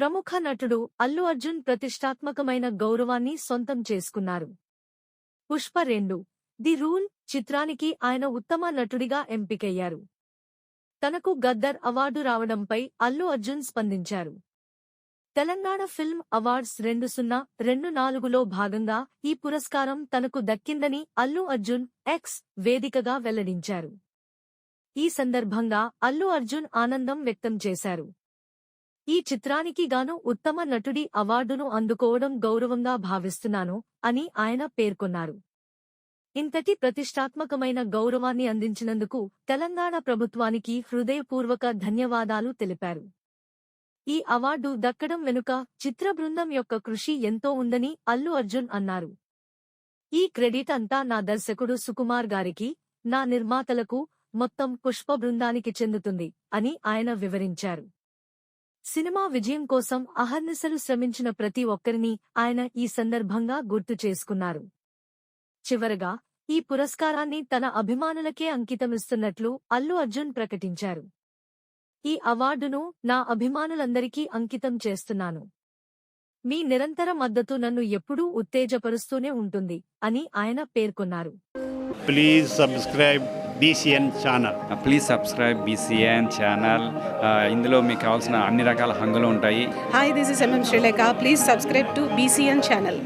ప్రముఖ నటుడు అల్లు అర్జున్ ప్రతిష్టాత్మకమైన గౌరవాన్ని సొంతం చేసుకున్నారు. పుష్ప 2 ది రూల్ చిత్రానికి ఆయన ఉత్తమ నటుడిగా ఎంపికయ్యారు. తనకు గద్దర్ అవార్డు రావడంపై అల్లు అర్జున్ స్పందించారు. తెలంగాణ ఫిల్మ్ అవార్డ్స్ 2024లో భాగంగా ఈ పురస్కారం తనకు దక్కిందని అల్లు అర్జున్ ఎక్స్ వేదికగా వెల్లడించారు. ఈ సందర్భంగా అల్లు అర్జున్ ఆనందం వ్యక్తం చేశారు. ఈ చిత్రానికి గాను ఉత్తమ నటుడి అవార్డును అందుకోవడం గౌరవంగా భావిస్తున్నాను అని ఆయన పేర్కొన్నారు. ఇంతటి ప్రతిష్టాత్మకమైన గౌరవాన్ని అందించినందుకు తెలంగాణ ప్రభుత్వానికి హృదయపూర్వక ధన్యవాదాలు తెలిపారు. ఈ అవార్డు దక్కడం వెనుక చిత్ర బృందం యొక్క కృషి ఎంతో ఉందని అల్లు అర్జున్ అన్నారు. ఈ క్రెడిట్ అంతా నా దర్శకుడు సుకుమార్ గారికి, నా నిర్మాతలకు, మొత్తం పుష్ప బృందానికి చెందుతుంది అని ఆయన వివరించారు. సినిమా విజయం కోసం అహర్నిశలు శ్రమించిన ప్రతి ఒక్కరిని ఆయన ఈ సందర్భంగా గుర్తు చేసుకున్నారు. చివరగా ఈ పురస్కారాన్ని తన అభిమానులకే అంకితమిస్తున్నట్లు అల్లు అర్జున్ ప్రకటించారు. ఈ అవార్డును నా అభిమానులందరికీ అంకితం చేస్తున్నాను. మీ నిరంతర మద్దతు నన్ను ఎప్పుడూ ఉత్తేజపరుస్తూనే ఉంటుంది అని ఆయన పేర్కొన్నారు. Please subscribe BCN channel. Please subscribe BCN channel. ఇందులో మీకు కావాల్సిన అన్ని రకాల హంగులు ఉంటాయి. Hi, this is MM Sri Lanka. Please subscribe to BCN channel.